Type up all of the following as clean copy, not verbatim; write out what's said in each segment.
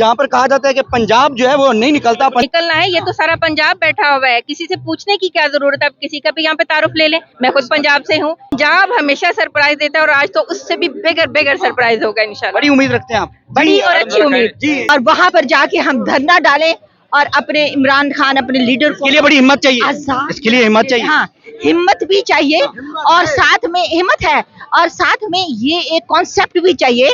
جہاں پر کہا جاتا ہے کہ پنجاب جو ہے وہ نہیں نکلتا. نکلنا ہے, یہ تو سارا پنجاب بیٹھا ہوا ہے, کسی سے پوچھنے کی کیا ضرورت ہے. اب کسی کا بھی یہاں پہ تعارف لے لیں, میں خود پنجاب سے ہوں. پنجاب ہمیشہ سرپرائز دیتا ہے اور آج تو اس سے بھی بگر سرپرائز ہوگا انشاءاللہ. بڑی امید رکھتے ہیں آپ. بڑی اور اچھی امید. جی, اور وہاں پر جا کے ہم دھرنا ڈالیں اور اپنے عمران خان اپنے لیڈر اس کے لیے بڑی ہمت چاہیے. اس کے لیے ہمت چاہیے. ہاں, ہمت بھی چاہیے اور ساتھ میں ہمت ہے اور ساتھ میں یہ ایک کانسیپٹ بھی چاہیے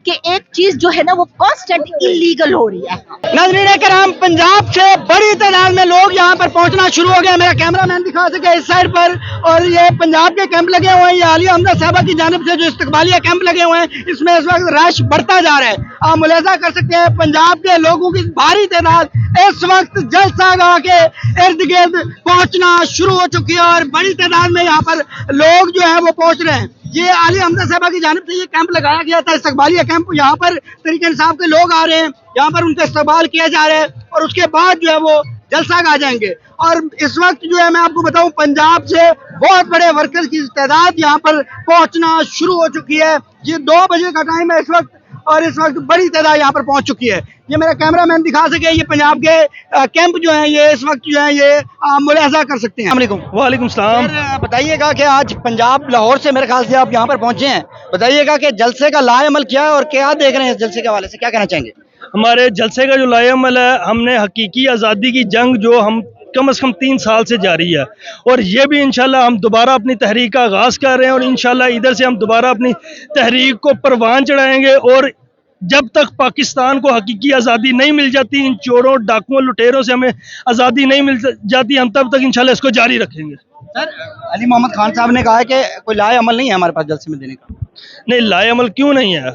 کہ ایک چیز جو ہے نا وہ کانسٹنٹ انلیگل ہو رہی ہے. ناظرین کرام, پنجاب سے بڑی تعداد میں لوگ یہاں پر پہنچنا شروع ہو گئے. میرا کیمرہ مین دکھا سکے اس سائڈ پر, اور یہ پنجاب کے کیمپ لگے ہوئے ہیں. یہ عالیہ حمزہ صاحبہ کی جانب سے جو استقبالیہ کیمپ لگے ہوئے ہیں, اس میں اس وقت رش بڑھتا جا رہا ہے. آپ ملاحظہ کر سکتے ہیں پنجاب کے لوگوں کی بھاری تعداد اس وقت جلسہ گاہ کے ارد گرد پہنچنا شروع ہو چکی ہے اور بڑی تعداد میں یہاں پر لوگ جو ہیں وہ پہنچ رہے ہیں. یہ عالیہ حمزہ صاحبہ کی جانب سے یہ کیمپ لگایا گیا تھا, استقبالیہ کیمپ. یہاں پر تحریک انصاف کے لوگ آ رہے ہیں, یہاں پر ان کا استقبال کیا جا رہا ہے اور اس کے بعد جو ہے وہ جلسہ گاہ جائیں گے. اور اس وقت جو ہے میں آپ کو بتاؤں, پنجاب سے بہت بڑے ورکرز کی تعداد یہاں پر پہنچنا شروع ہو چکی ہے. یہ 2 بجے کا ٹائم ہے اس وقت اور اس وقت بڑی تعداد یہاں پر پہنچ چکی ہے. یہ میرا کیمرہ مین دکھا سکے, یہ پنجاب کے کیمپ جو ہیں یہ اس وقت جو ہیں یہ آپ ملاحظہ کر سکتے ہیں. السلام علیکم. وعلیکم السلام. بتائیے گا کہ آج پنجاب لاہور سے میرے خیال سے آپ یہاں پر پہنچے ہیں, بتائیے گا کہ جلسے کا لائے عمل کیا ہے اور کیا دیکھ رہے ہیں اس جلسے کے حوالے سے, کیا کہنا چاہیں گے؟ ہمارے جلسے کا جو لائے عمل ہے, ہم نے حقیقی آزادی کی جنگ جو ہم کم از کم 3 سال سے جاری ہے, اور یہ بھی انشاءاللہ ہم دوبارہ اپنی تحریک کا آغاز کر رہے ہیں, اور انشاءاللہ ادھر سے ہم دوبارہ اپنی تحریک کو پروان چڑھائیں گے. اور جب تک پاکستان کو حقیقی آزادی نہیں مل جاتی, ان چوروں ڈاکوؤں لٹیروں سے ہمیں آزادی نہیں مل جاتی, ہم تب تک انشاءاللہ اس کو جاری رکھیں گے. سر, علی محمد خان صاحب نے کہا ہے کہ کوئی لائے عمل نہیں ہے ہمارے پاس جلسے میں دینے کا. نہیں, لائے عمل کیوں نہیں ہے؟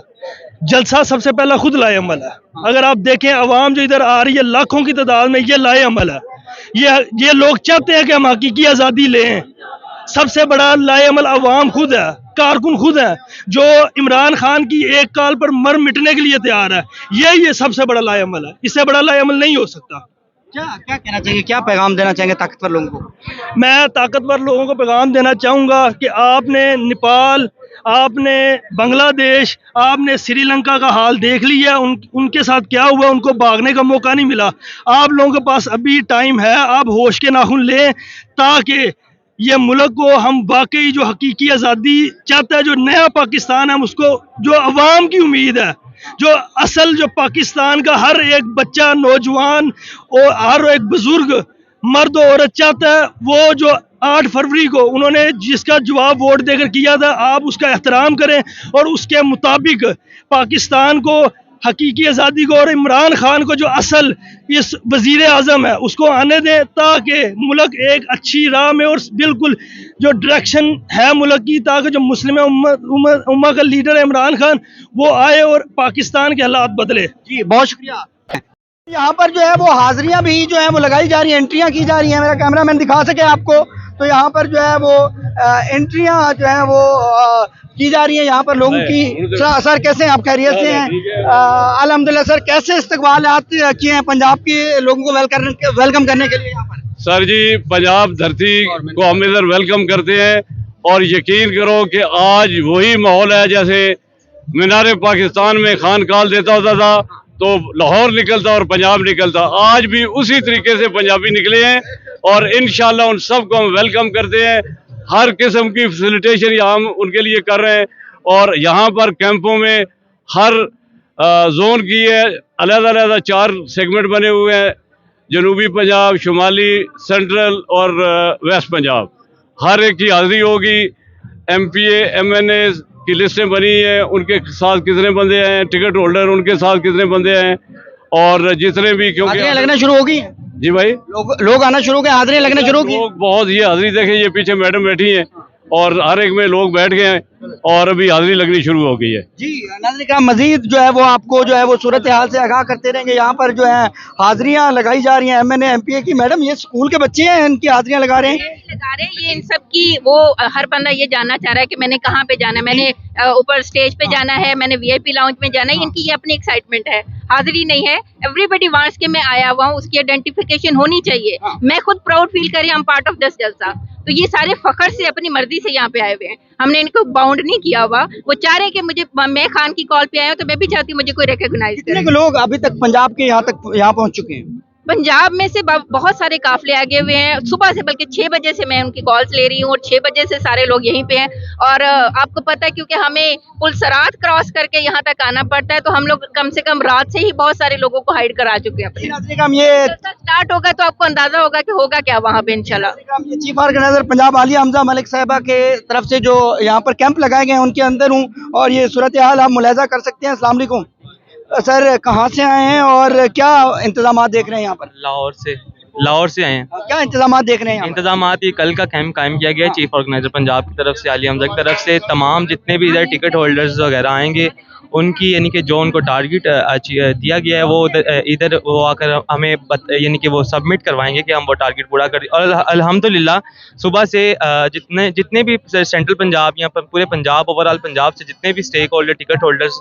جلسہ سب سے پہلا خود لائے عمل ہے. اگر آپ دیکھیں عوام جو ادھر آ رہی ہے لاکھوں کی تعداد میں, یہ لائے عمل ہے. یہ لوگ چاہتے ہیں کہ ہم حقیقی آزادی لیں. سب سے بڑا لائے عمل عوام خود ہے, کارکن خود ہیں جو عمران خان کی ایک کال پر مر مٹنے کے لیے تیار ہے. یہ سب سے بڑا لائے عمل ہے, اس سے بڑا لائے عمل نہیں ہو سکتا. کیا کہنا چاہیے, کیا پیغام دینا چاہیں گے طاقتور لوگوں کو؟ میں طاقتور لوگوں کو پیغام دینا چاہوں گا کہ آپ نے نیپال, آپ نے بنگلہ دیش, آپ نے سری لنکا کا حال دیکھ لیا. ان کے ساتھ کیا ہوا, ان کو بھاگنے کا موقع نہیں ملا. آپ لوگوں کے پاس ابھی ٹائم ہے, آپ ہوش کے ناخن لیں تاکہ یہ ملک کو ہم واقعی جو حقیقی آزادی چاہتا ہے, جو نیا پاکستان ہے, اس کو جو عوام کی امید ہے, جو اصل جو پاکستان کا ہر ایک بچہ, نوجوان اور ہر ایک بزرگ, مرد و عورت چاہتا ہے, وہ جو 8 فروری کو انہوں نے جس کا جواب ووٹ دے کر کیا تھا, آپ اس کا احترام کریں اور اس کے مطابق پاکستان کو حقیقی آزادی کو اور عمران خان کو جو اصل اس وزیر اعظم ہے اس کو آنے دیں, تاکہ ملک ایک اچھی راہ میں اور بالکل جو ڈائریکشن ہے ملک کی, تاکہ جو مسلم امت کا لیڈر ہے عمران خان وہ آئے اور پاکستان کے حالات بدلے. جی بہت شکریہ. یہاں پر جو ہے وہ حاضریاں بھی جو ہیں وہ لگائی جا رہی ہیں, انٹریاں کی جا رہی ہیں. میرا کیمرہ مین دکھا سکے آپ کو, تو یہاں پر جو ہے وہ انٹریاں جو ہیں وہ کی جا رہی ہیں یہاں پر لوگوں کی. سر کیسے ہیں آپ, خیریت سے ہیں؟ الحمدللہ. سر کیسے استقبالات کیے ہیں پنجاب کے لوگوں کو ویلکم کرنے کے لیے یہاں پر؟ سر جی, پنجاب دھرتی کو ہم ادھر ویلکم کرتے ہیں, اور یقین کرو کہ آج وہی ماحول ہے جیسے مینار پاکستان میں خان کال دیتا ہوتا تھا تو لاہور نکلتا اور پنجاب نکلتا. آج بھی اسی طریقے سے پنجابی نکلے ہیں, اور انشاءاللہ ان سب کو ہم ویلکم کرتے ہیں. ہر قسم کی فیسیلیٹیشن یہاں ہم ان کے لیے کر رہے ہیں, اور یہاں پر کیمپوں میں ہر زون کی ہے علیحدہ علیحدہ 4 سیگمنٹ بنے ہوئے ہیں, جنوبی پنجاب, شمالی, سینٹرل اور ویسٹ پنجاب. ہر ایک کی حاضری ہوگی. ایم پی اے, ایم این اے کی لسٹیں بنی ہیں, ان کے ساتھ کتنے بندے ہیں, ٹکٹ ہولڈر ان کے ساتھ کتنے بندے ہیں, اور جتنے بھی, کیونکہ لگنا شروع ہوگی. جی بھائی, لوگ آنا شروع ہو گئے, حاضریاں لگنا شروع ہو گئی. لوگ بہت ہی حاضری دیکھیں, یہ پیچھے میڈم بیٹھی ہیں اور ہر ایک میں لوگ بیٹھ گئے ہیں اور ابھی حاضری لگنی شروع ہو گئی ہے. جی ناظرین کا مزید جو ہے وہ آپ کو جو ہے وہ صورتحال سے آگاہ کرتے رہیں گے. یہاں پر جو ہے حاضریاں لگائی جا رہی ہیں ایم این اے, ایم پی اے کی. میڈم یہ اسکول کے بچے ہیں, ان کی حاضریاں لگا رہے ہیں. یہ ان سب کی, وہ ہر بندہ یہ جاننا چاہ رہا ہے کہ میں نے کہاں پہ جانا ہے, میں نے اوپر اسٹیج پہ جانا ہے, میں نے وی آئی پی لاؤنج میں جانا ہے. ان کی یہ اپنی ایکسائٹمنٹ ہے. हाजिरी नहीं है. Everybody wants कि मैं आया हुआ हूँ, उसकी आइडेंटिफिकेशन होनी चाहिए. मैं खुद प्राउड फील कर रही हूँ, I'm part of this जलसा. तो ये सारे फखर से अपनी मर्जी से यहाँ पे आए हुए हैं, हमने इनको बाउंड नहीं किया हुआ. वो चाह रहे हैं कि मुझे, मैं खान की कॉल पे आया हूँ तो मैं भी चाहती हूँ मुझे कोई रिकॉग्नाइज करे. कितने लोग अभी तक पंजाब के यहाँ पहुंच चुके हैं? पंजाब में से बहुत सारे काफले आगे हुए हैं सुबह से, बल्कि 6 बजे से मैं उनकी कॉल्स ले रही हूँ और 6 बजे से सारे लोग यहीं पे हैं. और आपको पता है क्योंकि हमें पुल सरात क्रॉस करके यहाँ तक आना पड़ता है, तो हम लोग कम से कम रात से ही बहुत सारे लोगों को हाइड करा चुके हैं. ये स्टार्ट होगा तो आपको अंदाजा होगा कि होगा क्या वहाँ पे इंशाल्लाह. ये चीफ ऑर्गेनाइजर पंजाब आलिया हमजा मलिक साहिबा के तरफ से जो यहाँ पर कैंप लगाए गए हैं उनके अंदर हूँ और ये सूरत हाल आप मुलाहिजा कर सकते हैं. अस्सलाम वालेकुम सर, कहाँ से आए हैं और क्या इंतजाम देख रहे हैं यहाँ पर? लाहौर से आए हैं. क्या इंतजाम देख रहे हैं? इंतजाम ये कल का कैंप कायम किया गया है चीफ ऑर्गेनाइजर पंजाब की तरफ से, आलिया हमजा की तरफ से. तमाम जितने भी इधर टिकट होल्डर्स वगैरह आएंगे उनकी यानी कि जो उनको टारगेट दिया गया है वो इधर वो आकर हमें यानी कि वो सबमिट करवाएंगे कि हम वो टारगेट पूरा कर. और अल्हम्दुलिल्लाह सुबह से जितने भी सेंट्रल पंजाब या पूरे पंजाब ओवरऑल पंजाब से जितने भी स्टेक होल्डर टिकट होल्डर्स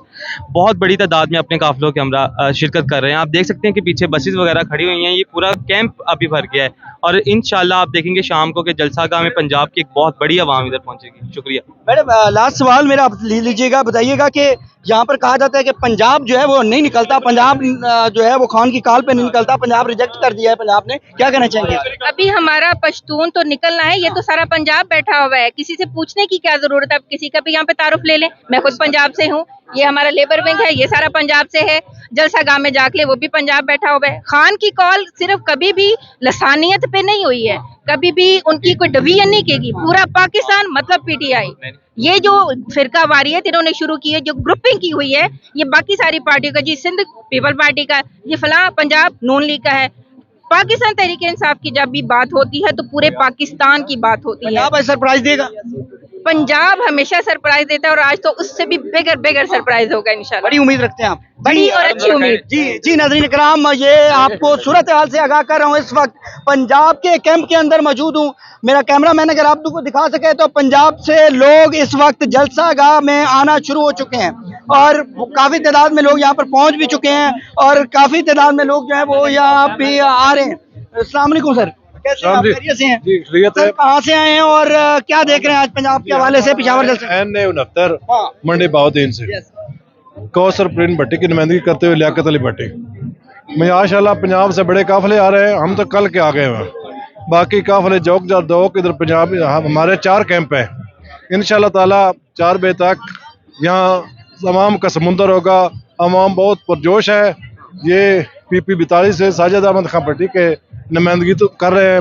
बहुत बड़ी तादाद में अपने काफिलों के हमरा शिरकत कर रहे हैं. आप देख सकते हैं कि पीछे बसेस वगैरह खड़ी हुई हैं. ये पूरा कैंप अभी भर गया है और इंशाल्लाह आप देखेंगे शाम को कि जलसागाह में पंजाब की एक बहुत बड़ी आवाम इधर पहुंचेगी. शुक्रिया मैडम. लास्ट सवाल मेरा आप ले लीजिएगा, बताइएगा कि यहाँ पर कहा जाता है कि पंजाब जो है वो नहीं निकलता, पंजाब जो है वो खान की कॉल पे नहीं निकलता, पंजाब रिजेक्ट कर दिया है पंजाब ने, क्या कहना चाहेंगे? अभी हमारा पश्तून तो निकलना है, ये तो सारा पंजाब बैठा हुआ है, किसी से पूछने की क्या जरूरत है. अब किसी का भी यहाँ पे तारुफ ले लें. मैं खुद पंजाब से हूँ, ये हमारा लेबर विंग है, ये सारा पंजाब से है. जलसा गांव में जाके वो भी पंजाब बैठा हुआ है. खान की कॉल सिर्फ कभी भी लसानियत पे नहीं हुई है, कभी भी उनकी कोई डिवीजन नहीं की. पूरा पाकिस्तान मतलब पीटीआई, ये जो फिरका वारियत इन्होंने शुरू की है, जो ग्रुपिंग की हुई है, ये बाकी सारी पार्टियों का, जी सिंध पीपल पार्टी का, ये फलां पंजाब नून लीग का है. पाकिस्तान तहरीक इंसाफ की जब भी बात होती है तो पूरे पाकिस्तान की बात होती है. पंजाब सरप्राइज देगा? पंजाब हमेशा सरप्राइज देता है और आज तो उससे भी बिगर सरप्राइज होगा इंशाल्लाह. बड़ी उम्मीद रखते हैं आप? बड़ी और अच्छी उम्मीद. जी नाज़रीन इकराम, ये आपको सूरत हाल से आगाह कर रहा हूँ. इस वक्त पंजाब के कैंप के अंदर मौजूद हूँ. मेरा कैमरा मैन अगर आपको दिखा सके तो पंजाब से लोग इस वक्त जलसा गाह में आना शुरू हो चुके हैं और काफ़ी तादाद में लोग यहाँ पर पहुँच भी चुके हैं और काफ़ी तादाद में लोग जो है वो यहाँ पे आ रहे हैं. अस्सलाम वालेकुम सर, कैसे हैं आप? खैरियत से हैं? सर, कहाँ से आए हैं और क्या देख रहे हैं आज पंजाब के हवाले से पेशावर जलसा? NA69 मंडी बाउद्दीन से कौसर प्रिंट भट्टी की नुमाइंदगी करते हुए लियाकत अली भट्टी. माशाल्लाह पंजाब से बड़े काफिले आ रहे हैं. हम तो कल के आ गए हैं, बाकी काफिले जोक जा दोक इधर पंजाब. हमारे 4 कैंप हैं. इंशाल्लाह ताला 4 बजे तक यहाँ तमाम का समुंदर होगा. अवाम बहुत पुरजोश है. ये PP 42 से साजिद अहमद खां भट्टी के नुमाइंदगी तो कर रहे हैं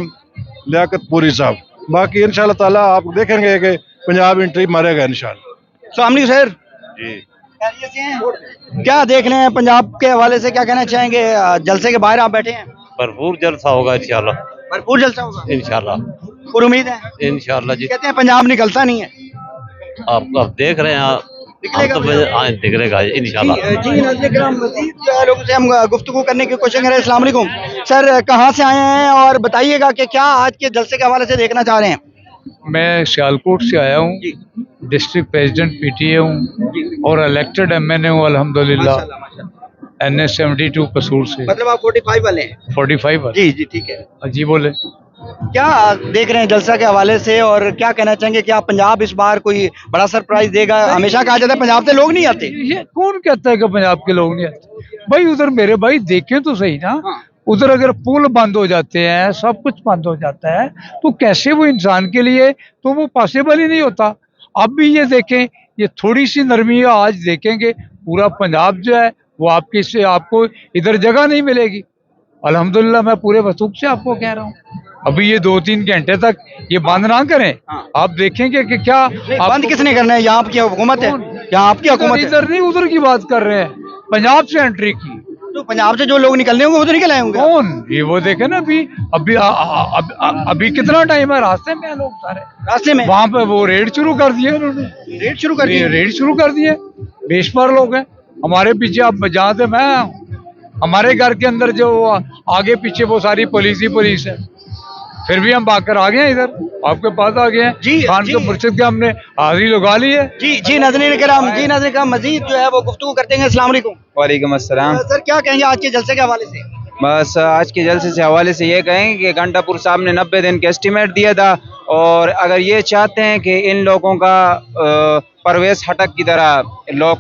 लियाकत पूरी साहब. बाकी इंशाल्लाह ताला आप देखेंगे कि पंजाब एंट्री मारेगा इंशाल्लाह. अस्सलाम वालेकुम सर जी. खैरियत से हैं? क्या देख रहे हैं पंजाब के हवाले से, क्या कहना चाहेंगे? जलसे के बाहर आप बैठे हैं, भरपूर जलसा होगा इंशाल्लाह. भरपूर जलसा होगा इंशाल्लाह पूरी उम्मीद है? इंशाल्लाह जी. कहते हैं पंजाब निकलता नहीं है, आप देख रहे हैं, निकलेगा निकलेगा इंशाल्लाह. जी नाज़रीन इकराम, मज़ीद जो है लोगों से हम गुफ्तगू करने की कोशिश करें. अस्सलाम वालेकुम सर, कहाँ से आए हैं और बताइएगा कि क्या आज के जलसे के हवाले से देखना चाह रहे हैं? मैं सियालकोट से आया हूँ, डिस्ट्रिक्ट प्रेसिडेंट PTA हूँ और इलेक्टेड MNA हूँ अल्हम्दुलिल्लाह. NA72 कसूर से. मतलब आप 45 वाले हैं? 45 वाले. जी जी ठीक है. जी बोले. क्या देख रहे हैं जलसा के हवाले से और क्या कहना चाहेंगे? क्या पंजाब इस बार कोई बड़ा सरप्राइज देगा? हमेशा कहा जाता है पंजाब से लोग नहीं आते. ये कौन कहता है कि पंजाब के लोग नहीं आते? भाई उधर मेरे भाई देखें तो सही ना, उधर अगर पुल बंद हो जाते हैं, सब कुछ बंद हो जाता है, तो कैसे वो इंसान के लिए तो वो पॉसिबल ही नहीं होता. अब भी ये देखें, ये थोड़ी सी नरमी है, आज देखेंगे पूरा पंजाब जो है वो आपकी से आपको इधर जगह नहीं मिलेगी. अल्हम्दुलिल्लाह मैं पूरे वसूख से आपको कह रहा हूँ, अभी ये 2-3 घंटे तक ये बंद ना करें. आप देखेंगे कि क्या बंद किसने करना है? यहाँ आपकी हुकूमत है, यहाँ आपकी हुकूमत है. इधर नहीं उधर की बात कर रहे हैं, पंजाब से एंट्री की. तो पंजाब से जो लोग निकलने होंगे वो तो निकल आए होंगे. कौन? ये वो देखे ना, अभी कितना टाइम है रास्ते में, लोग सारे रास्ते में वहाँ पे वो रेड शुरू कर दिए उन्होंने. रेड शुरू कर दिए? रेड शुरू कर दिए. बेशुमार लोग हैं हमारे पीछे. अब जहाँ से मैं, हमारे घर के अंदर जो आगे पीछे वो सारी पुलिस ही पुलिस है. फिर भी हम भाग कर आ गए हैं, इधर आपके पास आ गए हैं जी, खान जी। के मुर्शिद के हमने हाजिरी लगा ली है। जी नाज़रीन किराम, मजीद जो है वो गुफ्तगू करते हैं। अस्सलाम वालेकुम। वालेकुम अस्सलाम। सर क्या कहेंगे आज के जलसे के हवाले से? बस आज के जलसे से हवाले से ये कहें कि घंटापुर साहब ने 90 दिन का एस्टीमेट दिया था, और अगर ये चाहते हैं कि इन लोगों का परवेज हटक की तरह लोग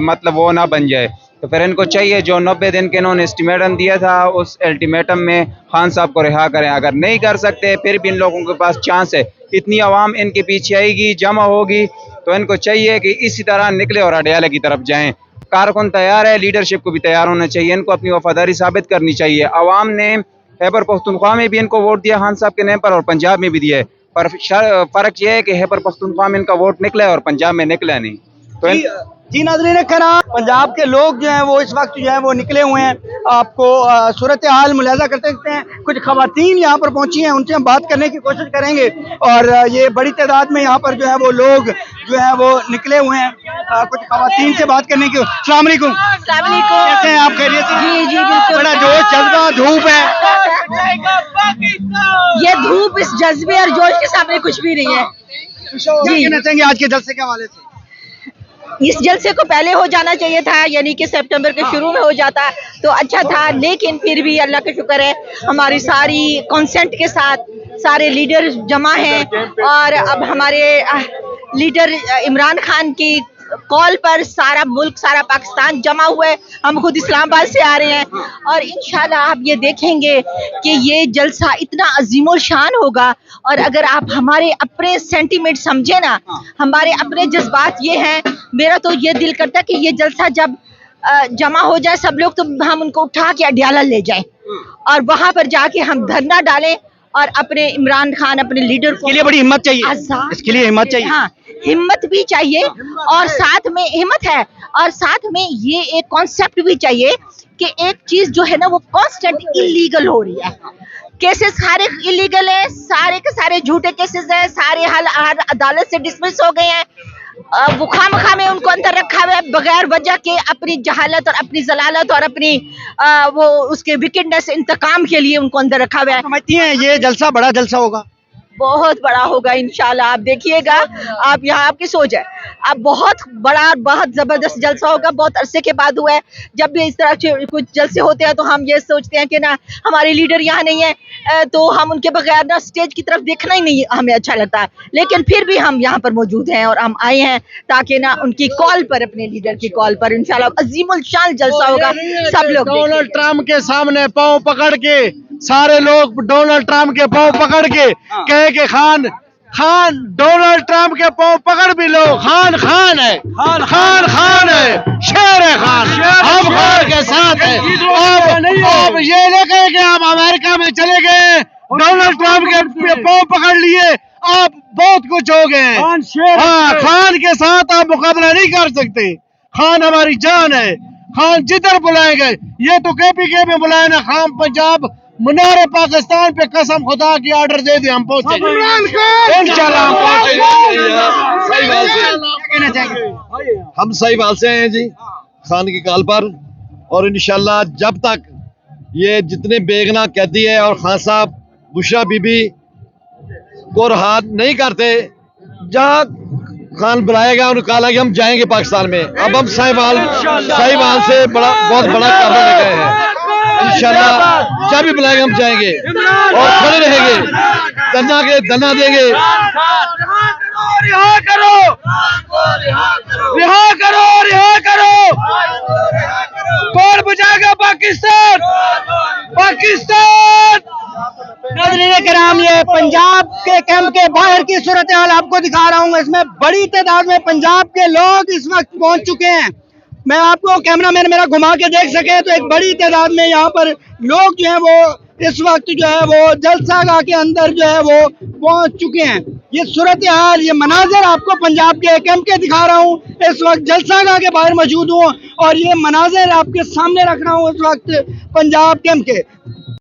मतलब वो ना बन जाए, तो फिर इनको चाहिए जो 90 दिन के इन्होंने एस्टीमेटम दिया था उस अल्टीमेटम में खान साहब को रिहा करें। अगर नहीं कर सकते फिर भी इन लोगों के पास चांस है, इतनी आवाम इनके पीछे आएगी, जमा होगी, तो इनको चाहिए कि इसी तरह निकले और अडयाला की तरफ जाएं। कारकुन तैयार है, लीडरशिप को भी तैयार होना चाहिए, इनको अपनी वफादारी साबित करनी चाहिए। आवाम ने खैबर पख्तूनख्वा में भी इनको वोट दिया खान साहब के नाम पर, और पंजाब में भी दिया है, पर फर्क यह है कि खैबर पख्तूनख्वा में इनका वोट निकला है और पंजाब में निकला नहीं। तो जी नाज़रीन किराम, पंजाब के लोग जो हैं वो इस वक्त जो है वो निकले हुए हैं। आपको सूरत हाल मुलाजा करते हैं। कुछ खवातीन यहाँ पर पहुंची हैं, उनसे हम बात करने की कोशिश करेंगे, और ये बड़ी तादाद में यहाँ पर जो है वो लोग जो है वो निकले हुए हैं। कुछ खवातीन से बात करने की। अस्सलाम वालेकुम। कैसे हैं आप? खैरियत से? जी बिल्कुल। बड़ा जोश जज्बा धूप है। ये धूप इस जज्बे और जोश के सामने कुछ भी नहीं है। क्या कहना चाहेंगे आज के जलसे के हवाले से? इस जलसे को पहले हो जाना चाहिए था, यानी कि सितंबर के शुरू में हो जाता तो अच्छा था, लेकिन फिर भी अल्लाह का शुक्र है हमारी सारी कॉन्सेंट के साथ सारे लीडर जमा हैं, और अब हमारे लीडर इमरान खान की कॉल पर सारा मुल्क, सारा पाकिस्तान जमा हुआ है। हम खुद इस्लामाबाद से आ रहे हैं, और इंशाल्लाह आप ये देखेंगे कि ये जलसा इतना अजीमोल शान होगा। और अगर आप हमारे अपने सेंटीमेंट समझे ना, हमारे अपने जज्बात ये हैं, मेरा तो ये दिल करता है कि ये जलसा जब जमा हो जाए सब लोग, तो हम उनको उठा के अडयाला ले जाएं और वहां पर जाके हम धरना डालें और अपने इमरान खान, अपने लीडर को, इसके लिए बड़ी हिम्मत चाहिए। इसके लिए हिम्मत चाहिए। हाँ, हिम्मत भी चाहिए, और साथ में हिम्मत है, और साथ में ये एक कॉन्सेप्ट भी चाहिए कि एक चीज जो है ना वो कांस्टेंट इलीगल हो रही है। केसेस सारे इलीगल है, सारे के सारे झूठे केसेस हैं, सारे हर अदालत से डिसमिस हो गए हैं। वो खामखा में उनको अंदर रखा हुआ है बगैर वजह के, अपनी जहालत और अपनी जलालत और अपनी वो उसके विकेटनेस इंतकाम के लिए उनको अंदर रखा हुआ है। समझती हैं ये जलसा बड़ा जलसा होगा? बहुत बड़ा होगा इंशाल्लाह, आप देखिएगा। आप यहाँ आपकी सोच है, अब बहुत बड़ा, बहुत जबरदस्त जलसा होगा। बहुत अरसे के बाद हुआ है। जब भी इस तरह के कुछ जलसे होते हैं तो हम ये सोचते हैं कि ना हमारे लीडर यहाँ नहीं है, तो हम उनके बगैर ना स्टेज की तरफ देखना ही नहीं हमें अच्छा लगता है। लेकिन फिर भी हम यहाँ पर मौजूद हैं और हम आए हैं ताकि ना उनकी कॉल पर, अपने लीडर की कॉल पर इंशाल्लाह अजीमुल शान जलसा होगा। सब लोग डोनाल्ड ट्रम्प के सामने पांव पकड़ के, सारे लोग डोनाल्ड ट्रम्प के पांव पकड़ के कहे कि खान डोनाल्ड ट्रम्प के पांव पकड़ भी लो, खान है, खान है, शेर है खान, हम खान के साथ है। अब ये नहीं कहे कि आप अमेरिका में चले गए, डोनाल्ड ट्रम्प के पांव पकड़ लिए, आप बहुत कुछ हो गए। हाँ, खान के साथ आप मुकाबला नहीं कर सकते। खान हमारी जान है, खान जिधर बुलाएंगे, ये तो KPK में बुलाए ना, खान पंजाब मीनार पाकिस्तान पे कसम खुदा की ऑर्डर दे दे, हम पहुंचेंगे इंशाल्लाह, हम पहुंचेंगे। हम सहीवाल से हैं जी, खान की कॉल पर, और इंशाल्लाह जब तक ये जितने बेगना कैदी है और खान साहब बुशरा बीबी को रहा नहीं करते, जहाँ खान बुलाएगा उन्होंने कहा कि हम जाएंगे पाकिस्तान में। अब हम सहीवाल से बहुत बड़ा काम लेके गए हैं। इंशाल्लाह जब भी बुलाएगा हम जाएंगे और खड़े रहेंगे, धरना देंगे। रिहा करो, कौन बचाएगा पाकिस्तान? नाज़रीन किराम, ये पंजाब के कैंप के बाहर की सूरत हाल आपको दिखा रहा हूँ। इसमें बड़ी तादाद में पंजाब के लोग इस वक्त पहुंच चुके हैं। मैं आपको कैमरा मैन मेरा घुमा के देख सके तो एक बड़ी तादाद में यहाँ पर लोग जो है वो इस वक्त जो है वो जलसागाह के अंदर जो है वो पहुंच चुके हैं। ये सूरत हाल, ये मनाजिर आपको पंजाब के कैंप के दिखा रहा हूँ। इस वक्त जलसागाह के बाहर मौजूद हूँ और ये मनाजिर आपके सामने रख रहा हूँ इस वक्त पंजाब कैंप के।